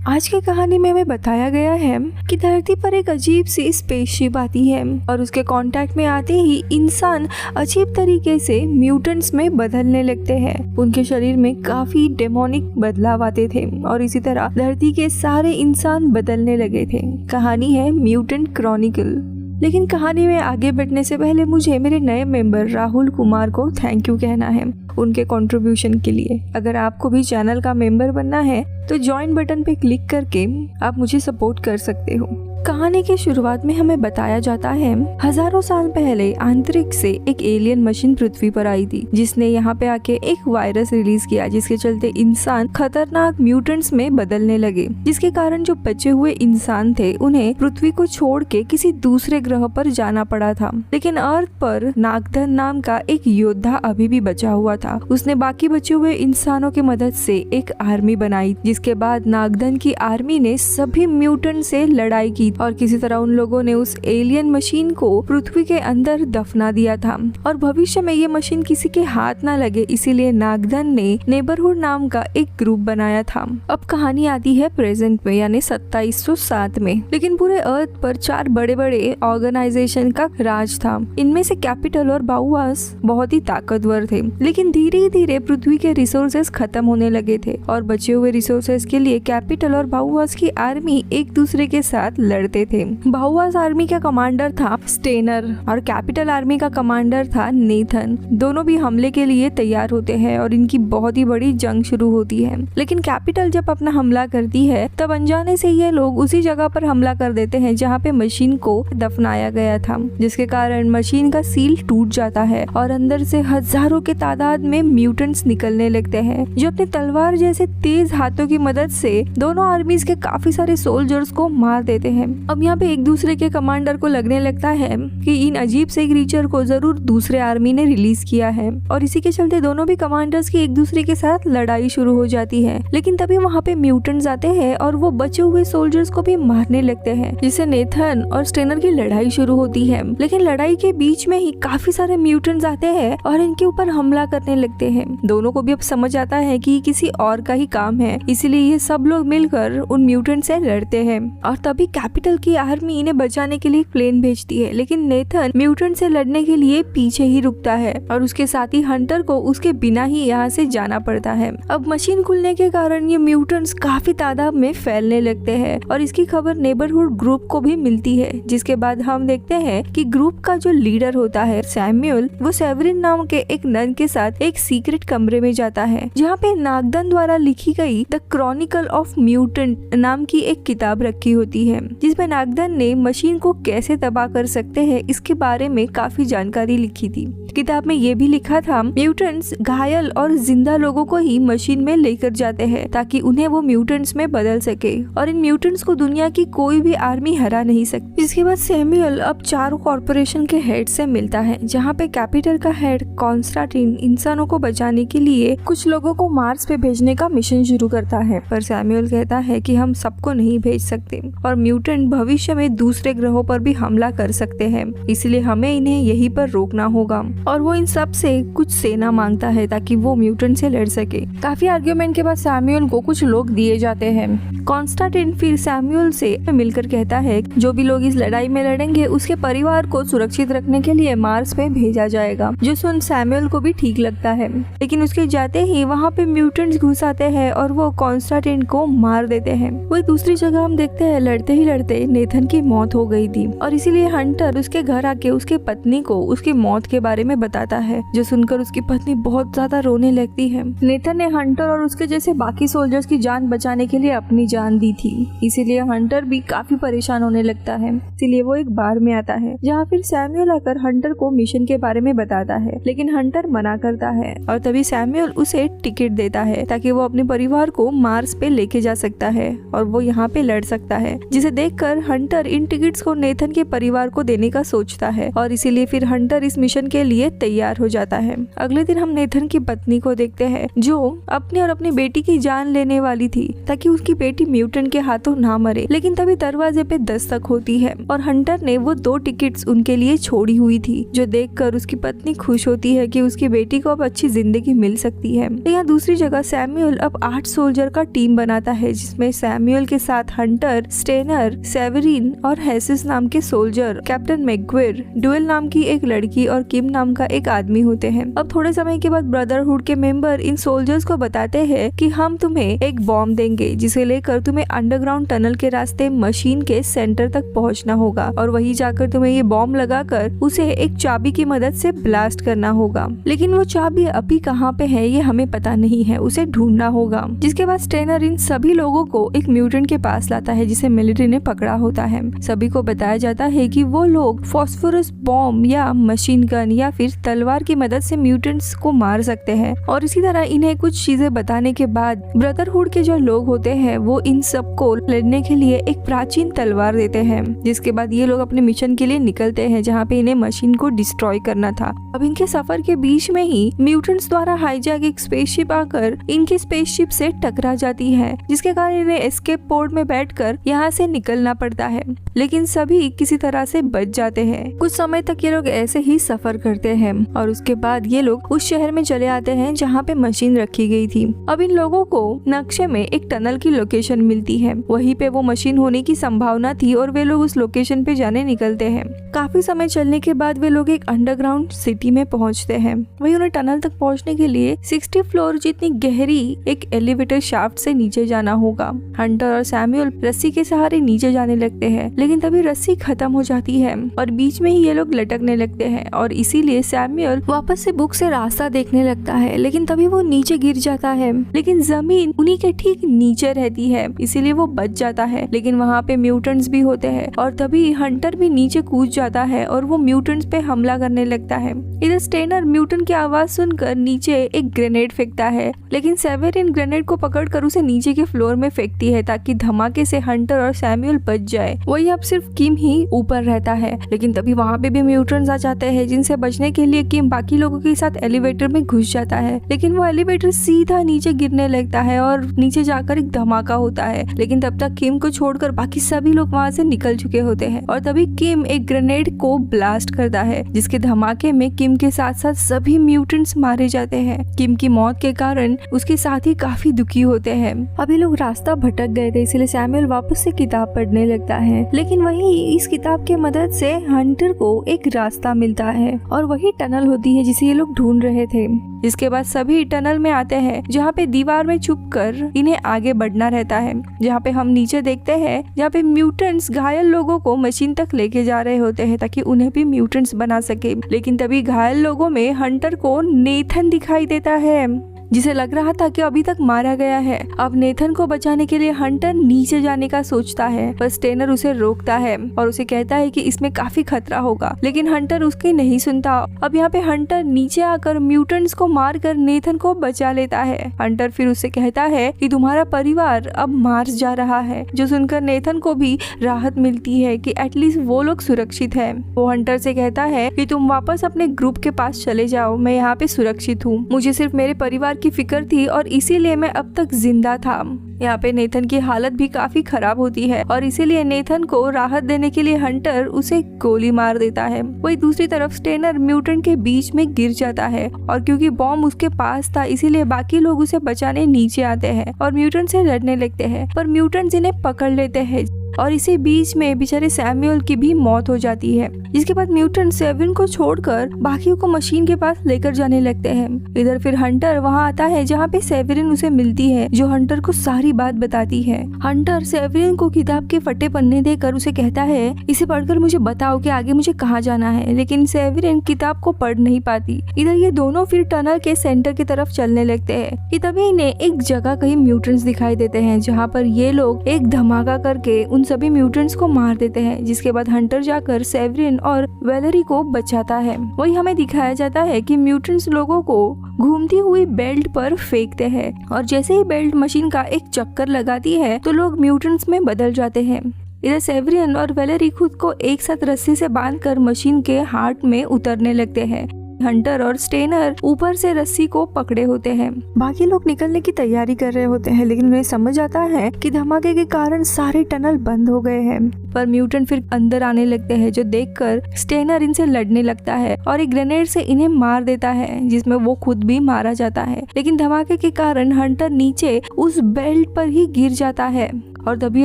आज की कहानी में हमें बताया गया है कि धरती पर एक अजीब सी स्पेसशिप आती है और उसके कांटेक्ट में आते ही इंसान अजीब तरीके से म्यूटेंट्स में बदलने लगते हैं। उनके शरीर में काफी डेमोनिक बदलाव आते थे और इसी तरह धरती के सारे इंसान बदलने लगे थे। कहानी है म्यूटेंट क्रॉनिकल। लेकिन कहानी में आगे बढ़ने से पहले मुझे मेरे नए मेंबर राहुल कुमार को थैंक यू कहना है उनके कंट्रीब्यूशन के लिए। अगर आपको भी चैनल का मेंबर बनना है तो ज्वाइन बटन पे क्लिक करके आप मुझे सपोर्ट कर सकते हो। कहानी की शुरुआत में हमें बताया जाता है हजारों साल पहले अंतरिक्ष से एक एलियन मशीन पृथ्वी पर आई थी जिसने यहाँ पे आके एक वायरस रिलीज किया जिसके चलते इंसान खतरनाक म्यूटेंट्स में बदलने लगे, जिसके कारण जो बचे हुए इंसान थे उन्हें पृथ्वी को छोड़ के किसी दूसरे ग्रह पर जाना पड़ा था। लेकिन अर्थ पर नागधन नाम का एक योद्धा अभी भी बचा हुआ था। उसने बाकी बचे हुए इंसानों की मदद से एक आर्मी बनाई, जिसके बाद नागधन की आर्मी ने सभी म्यूटेंट से लड़ाई की और किसी तरह उन लोगों ने उस एलियन मशीन को पृथ्वी के अंदर दफना दिया था और भविष्य में ये मशीन किसी के हाथ ना लगे इसीलिए नागधन ने नेबरहुड नाम का एक ग्रुप बनाया था। अब कहानी आती है प्रेजेंट में यानी 2707 में। लेकिन पूरे अर्थ पर 4 बड़े बड़े ऑर्गेनाइजेशन का राज था। इनमें से कैपिटल और बाउवास बहुत ही ताकतवर थे, लेकिन धीरे धीरे पृथ्वी के रिसोर्सेज खत्म होने लगे थे और बचे हुए रिसोर्सेज के लिए कैपिटल और बाउवास की आर्मी एक दूसरे के साथ लड़ते थे। बाउवास आर्मी का कमांडर था स्टेनर और कैपिटल आर्मी का कमांडर था नेथन। दोनों भी हमले के लिए तैयार होते हैं और इनकी बहुत ही बड़ी जंग शुरू होती है। लेकिन कैपिटल जब अपना हमला करती है तब अनजाने से ये लोग उसी जगह पर हमला कर देते हैं जहाँ पे मशीन को दफनाया गया था, जिसके कारण मशीन का सील टूट जाता है और अंदर से हजारों के तादाद में म्यूटेंट्स निकलने लगते हैं जो अपने तलवार जैसे तेज हाथों की मदद से दोनों आर्मीज के काफी सारे सोल्जर्स को मार देते हैं। अब यहाँ पे एक दूसरे के कमांडर को लगने लगता है कि इन अजीब से क्रीचर को जरूर दूसरे आर्मी ने रिलीज किया है और इसी के चलते दोनों भी कमांडर्स की एक दूसरे के साथ लड़ाई शुरू हो जाती है। लेकिन तभी वहाँ पे म्यूटेंट्स आते हैं और वो बचे हुए सोल्जर्स को भी मारने लगते हैं, जिससे नेथन और स्टेनर की लड़ाई शुरू होती है। लेकिन लड़ाई के बीच में ही काफी सारे म्यूटेंट्स आते हैं और इनके ऊपर हमला करने लगते हैं। दोनों को भी अब समझ आता है कि किसी और का ही काम है, इसीलिए ये सब लोग मिलकर उन म्यूटेंट से लड़ते हैं और तभी कैपिटल की आर्मी इन्हें बचाने के लिए प्लेन भेजती है। लेकिन नेथन म्यूटेंट से लड़ने के लिए पीछे ही रुकता है और उसके साथी हंटर को उसके बिना ही यहाँ से जाना पड़ता है। अब मशीन खुलने के कारण ये म्यूटेंट्स काफी तादाद में फैलने लगते हैं और इसकी खबर नेबरहुड ग्रुप को भी मिलती है, जिसके बाद हम देखते हैं कि ग्रुप का जो लीडर होता है सैमुअल, वो सेवरिन नाम के एक नन के साथ एक सीक्रेट कमरे में जाता है जहाँ पे नागधन द्वारा लिखी गई द क्रॉनिकल ऑफ म्यूटेंट नाम की एक किताब रखी होती है, जिसमें नागधन ने मशीन को कैसे तबाह कर सकते हैं इसके बारे में काफी जानकारी लिखी थी। किताब में ये भी लिखा था म्यूटेंट्स घायल और जिंदा लोगों को ही मशीन में लेकर जाते हैं ताकि उन्हें वो म्यूटेंट्स में बदल सके और इन म्यूटेंट्स को दुनिया की कोई भी आर्मी हरा नहीं सकती। इसके बाद सैमुअल अब 4 कॉर्पोरेशन के हेड से मिलता है, जहाँ पे कैपिटल का हेड कॉन्स्टेंटाइन इंसानों को बचाने के लिए कुछ लोगों को मार्स पे भेजने का मिशन शुरू करता है, पर सैमुअल कहता है कि हम सबको नहीं भेज सकते और म्यूटेंट भविष्य में दूसरे ग्रहों पर भी हमला कर सकते हैं, इसलिए हमें इन्हें यहीं पर रोकना होगा और वो इन सब से कुछ सेना मांगता है ताकि वो म्यूटेंट से लड़ सके। काफी आर्ग्यूमेंट के बाद सैमुअल को कुछ लोग दिए जाते हैं। कॉन्स्टेंटाइन फिर सैमुअल से मिलकर कहता है जो भी लोग इस लड़ाई में लड़ेंगे उसके परिवार को सुरक्षित रखने के लिए मार्स पे भेजा जाएगा, जो सुन सैमुअल को भी ठीक लगता है। लेकिन उसके जाते ही वहाँ पे म्यूटेंट्स घुस आते हैं और वो कॉन्स्टेंटाइन को मार देते हैं। वही दूसरी जगह हम देखते हैं लड़ते ही लड़ते नेथन की मौत हो गई थी और इसीलिए हंटर उसके घर आके उसके पत्नी को उसकी मौत के बारे में बताता है, जो सुनकर उसकी पत्नी बहुत ज्यादा रोने लगती है। नेथन ने हंटर और उसके जैसे बाकी सोल्जर्स की जान बचाने के लिए अपनी जान दी थी, इसीलिए हंटर भी काफी परेशान होने लगता है। इसीलिए वो एक बार में आता है जहाँ फिर सैमुअल आकर हंटर को मिशन के बारे में बताता है, लेकिन हंटर मना करता है और तभी सैमुअल उसे टिकट देता है ताकि वो अपने परिवार को मार्स पे लेके जा सकता है और वो यहाँ पे लड़ सकता है, जिसे देख देखकर हंटर इन टिकट्स को नेथन के परिवार को देने का सोचता है और इसीलिए फिर हंटर इस मिशन के लिए तैयार हो जाता है। अगले दिन हम नेथन की पत्नी को देखते हैं जो अपने और अपनी बेटी की जान लेने वाली थी ताकि उसकी बेटी म्यूटेंट के हाथों ना मरे, लेकिन तभी दरवाजे पे दस्तक होती है और हंटर ने वो 2 टिकट्स उनके लिए छोड़ी हुई थी, जो देखकर उसकी पत्नी खुश होती है कि उसकी बेटी को अब अच्छी जिंदगी मिल सकती है। यहाँ दूसरी जगह सैमुअल अब 8 सोल्जर का टीम बनाता है जिसमें सैमुअल के साथ हंटर, स्टेनर, सेवरिन और हैसिस नाम के सोल्जर, कैप्टन मैकग्विर, डुएल नाम की एक लड़की और किम नाम का एक आदमी होते हैं। अब थोड़े समय के बाद ब्रदरहुड के मेंबर इन सोल्जर्स को बताते हैं कि हम तुम्हें एक बॉम्ब देंगे जिसे लेकर तुम्हें अंडरग्राउंड टनल के रास्ते मशीन के सेंटर तक पहुंचना होगा और वहीं जाकर तुम्हें ये बॉम्ब लगाकर उसे एक चाबी की मदद से ब्लास्ट करना होगा। लेकिन वो चाबी अभी कहाँ पे है ये हमें पता नहीं है, उसे ढूंढना होगा। जिसके बाद स्टेनर इन सभी लोगों को एक म्यूटेंट के पास लाता है जिसे मिलिट्री ने पकड़ा होता है। सभी को बताया जाता है कि वो लोग फास्फोरस बॉम्ब या मशीन गन या फिर तलवार की मदद से म्यूटेंट्स को मार सकते हैं और इसी तरह इन्हें कुछ चीजें बताने के बाद ब्रदरहुड के जो लोग होते हैं वो इन सबको लड़ने के लिए एक प्राचीन तलवार देते हैं। जिसके बाद ये लोग अपने मिशन के लिए निकलते हैं जहाँ पे इन्हें मशीन को डिस्ट्रॉय करना था। अब इनके सफर के बीच में ही म्यूटेंट्स द्वारा हाईजैक एक स्पेसशिप आकर इनकी स्पेसशिप से टकरा जाती है जिसके कारण इन्हें एस्केप पोड में बैठकर यहाँ से निकलना पड़ता है, लेकिन सभी किसी तरह से बच जाते हैं। कुछ समय तक ये लोग ऐसे ही सफर करते हैं और उसके बाद ये लोग उस शहर में चले आते हैं जहाँ पे मशीन रखी गई थी। अब इन लोगों को नक्शे में एक टनल की लोकेशन मिलती है, वहीं पे वो मशीन होने की संभावना थी और वे लोग उस लोकेशन पे जाने निकलते हैं। काफी समय चलने के बाद वे लोग एक अंडरग्राउंड सिटी में पहुंचते हैं। वहीं उन्हें टनल तक पहुंचने के लिए 60 फ्लोर जितनी गहरी एक एलिवेटर शाफ्ट से नीचे जाना होगा। हंटर और सैमुअल रस्सी के सहारे नीचे जाने लगते हैं, लेकिन तभी रस्सी खत्म हो जाती है और बीच में ही ये लोग लटकने लगते हैं और इसीलिए सैमुअल वापस से बुक से रास्ता देखने लगता है, लेकिन तभी वो नीचे गिर जाता है। लेकिन जमीन उन्हीं के ठीक नीचे रहती है, इसीलिए वो बच जाता है। लेकिन वहाँ पे म्यूटेंट्स भी होते हैं और तभी हंटर भी नीचे कूद जाता है और वो म्यूटेंट्स पे हमला करने लगता है। इधर स्टेनर म्यूटेंट की आवाज सुनकर नीचे एक ग्रेनेड फेंकता है, लेकिन सेवेरिन ग्रेनेड को पकड़कर उसे नीचे के फ्लोर में फेंकती है ताकि धमाके से हंटर और सैमुअल बच जाए। वही अब सिर्फ किम ही ऊपर रहता है, लेकिन तभी वहाँ पे भी म्यूटेंट्स आ जाते हैं जिनसे बचने के लिए किम बाकी लोगों के साथ एलिवेटर में घुस जाता है। लेकिन वो एलिवेटर सीधा नीचे गिरने लगता है और नीचे जाकर एक धमाका होता है, लेकिन तब तक किम को छोड़कर बाकी सभी लोग वहाँ से निकल चुके होते हैं और तभी किम एक ग्रेनेड को ब्लास्ट करता है जिसके धमाके में किम के साथ साथ सभी म्यूटेंट्स मारे जाते हैं। किम की मौत के कारण उसके साथी काफी दुखी होते हैं। अभी लोग रास्ता भटक गए थे, इसलिए सैमुअल वापस से किताब पढ़ने लगता है, लेकिन वही इस किताब के मदद से हंटर को एक रास्ता मिलता है और वही टनल होती है जिसे ये लोग ढूंढ रहे थे। इसके बाद सभी टनल में आते हैं जहाँ पे दीवार में छुपकर इन्हें आगे बढ़ना रहता है, जहाँ पे हम नीचे देखते हैं जहाँ पे म्यूटेंट्स घायल लोगों को मशीन तक लेके जा रहे होते हैं ताकि उन्हें भी म्यूटेंट्स बना सके। लेकिन तभी घायल लोगों में हंटर को नेथन दिखाई देता है जिसे लग रहा था कि अभी तक मारा गया है। अब नेथन को बचाने के लिए हंटर नीचे जाने का सोचता है, पर स्टेनर उसे रोकता है और उसे कहता है कि इसमें काफी खतरा होगा, लेकिन हंटर उसकी नहीं सुनता। अब यहाँ पे हंटर नीचे आकर म्यूटेंट्स को मारकर नेथन को बचा लेता है। हंटर फिर उससे कहता है कि तुम्हारा परिवार अब मार्स जा रहा है, जो सुनकर नेथन को भी राहत मिलती है कि एटलीस्ट वो लोग सुरक्षित है। वो हंटर से कहता है कि तुम वापस अपने ग्रुप के पास चले जाओ, मैं यहाँ पे सुरक्षित हूँ, मुझे सिर्फ मेरे परिवार की फिक्र थी और इसीलिए मैं अब तक जिंदा था। यहाँ पे नेथन की हालत भी काफी खराब होती है और इसीलिए नेथन को राहत देने के लिए हंटर उसे गोली मार देता है। वही दूसरी तरफ स्टेनर म्यूटेंट के बीच में गिर जाता है और क्योंकि बॉम्ब उसके पास था इसीलिए बाकी लोग उसे बचाने नीचे आते हैं और म्यूटेंट से लड़ने लगते हैं, पर म्यूटेंट्स इन्हें पकड़ लेते हैं और इसी बीच में बेचारे सैमुअल की भी मौत हो जाती है। जिसके बाद म्यूटेंट सेवेरिन को छोड़कर बाकियों को मशीन के पास लेकर जाने लगते हैं। इधर फिर हंटर वहां आता है जहाँ पे सेवेरिन उसे मिलती है, जो हंटर को सारी बात बताती है। हंटर सेवेरिन को किताब के फटे पन्ने देकर उसे कहता है इसे पढ़कर मुझे बताओ कि आगे मुझे कहाँ जाना है, लेकिन सेवेरिन किताब को पढ़ नहीं पाती। इधर ये दोनों फिर टनल के सेंटर की तरफ चलने लगते हैं कि तभी इन्हें एक जगह कहीं म्यूटेंट्स दिखाई देते हैं जहाँ पर ये लोग एक धमाका करके उन सभी म्यूटेंट्स को मार देते हैं। जिसके बाद हंटर जाकर सेवेरिन और वेलेरी को बचाता है। वही हमें दिखाया जाता है कि म्यूटेंट्स लोगों को घूमती हुई बेल्ट पर फेंकते हैं और जैसे ही बेल्ट मशीन का एक चक्कर लगाती है तो लोग म्यूटेंट्स में बदल जाते हैं। इधर सेवरियन और वेलेरी खुद को एक साथ रस्सी से बांधकर मशीन के हार्ट में उतरने लगते हैं। हंटर और स्टेनर ऊपर से रस्सी को पकड़े होते हैं। बाकी लोग निकलने की तैयारी कर रहे होते हैं, लेकिन उन्हें समझ आता है कि धमाके के कारण सारे टनल बंद हो गए हैं। पर म्यूटेंट फिर अंदर आने लगते हैं, जो देखकर स्टेनर इनसे लड़ने लगता है और एक ग्रेनेड से इन्हें मार देता है, जिसमें वो खुद भी मारा जाता है। लेकिन धमाके के कारण हंटर नीचे उस बेल्ट पर ही गिर जाता है और तभी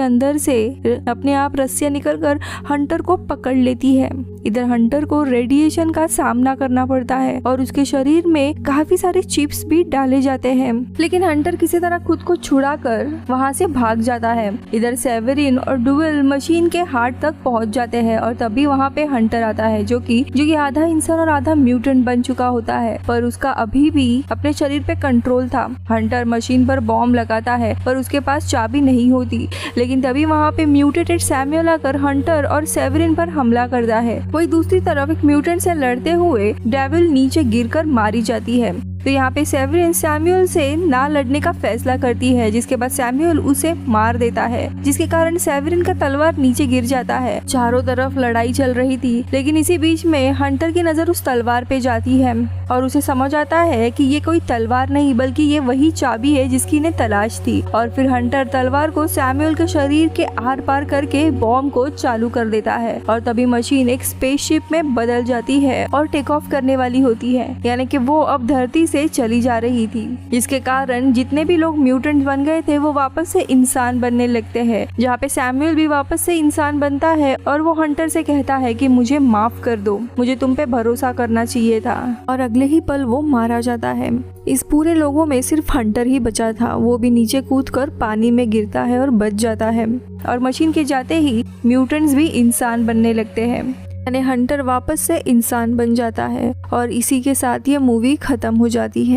अंदर से अपने आप रस्सियां निकलकर हंटर को पकड़ लेती है। इधर हंटर को रेडिएशन का सामना करना पड़ता है और उसके शरीर में काफी सारे चिप्स भी डाले जाते हैं, लेकिन हंटर किसी तरह खुद को छुड़ाकर वहां से भाग जाता है। इधर सेवरिन और डुएल मशीन के हार्ट तक पहुंच जाते हैं और तभी वहां पे हंटर आता है, जो कि आधा इंसान और आधा म्यूटेंट बन चुका होता है, पर उसका अभी भी अपने शरीर पे कंट्रोल था। हंटर मशीन पर बॉम्ब लगाता है पर उसके पास चाबी नहीं होती, लेकिन तभी वहाँ पे म्यूटेटेड सैमुअल आकर हंटर और सेवरिन पर हमला करता है। वही दूसरी तरफ एक म्यूटेंट से लड़ते हुए डेविल नीचे गिरकर मारी जाती है। तो यहाँ पे सेवरिन सैमुअल से ना लड़ने का फैसला करती है, जिसके बाद सैमुअल उसे मार देता है, जिसके कारण सेवरिन का तलवार नीचे गिर जाता है। चारों तरफ लड़ाई चल रही थी, लेकिन इसी बीच में हंटर की नजर उस तलवार पे जाती है और उसे समझ आता है कि ये कोई तलवार नहीं बल्कि ये वही चाबी है जिसकी इन्हें तलाश थी। और फिर हंटर तलवार को सैमुअल के शरीर के आर पार करके बॉम्ब को चालू कर देता है और तभी मशीन एक स्पेसशिप में बदल जाती है और टेक ऑफ करने वाली होती है, यानी कि वो अब धरती से चली जा रही थी। इसके कारण जितने भी लोग म्यूटेंट बन गए थे वो वापस से इंसान बनने लगते हैं, जहाँ पे सैमुअल भी वापस से इंसान बनता है और वो हंटर से कहता है कि मुझे माफ कर दो, मुझे तुम पे भरोसा करना चाहिए था, और अगले ही पल वो मारा जाता है। इस पूरे लोगों में सिर्फ हंटर ही बचा था, वो भी नीचे कूदकर पानी में गिरता है और बच जाता है और मशीन के जाते ही म्यूटेंट्स भी इंसान बनने लगते हैं, यानी हंटर वापस से इंसान बन जाता है और इसी के साथ ये मूवी खत्म हो जाती है।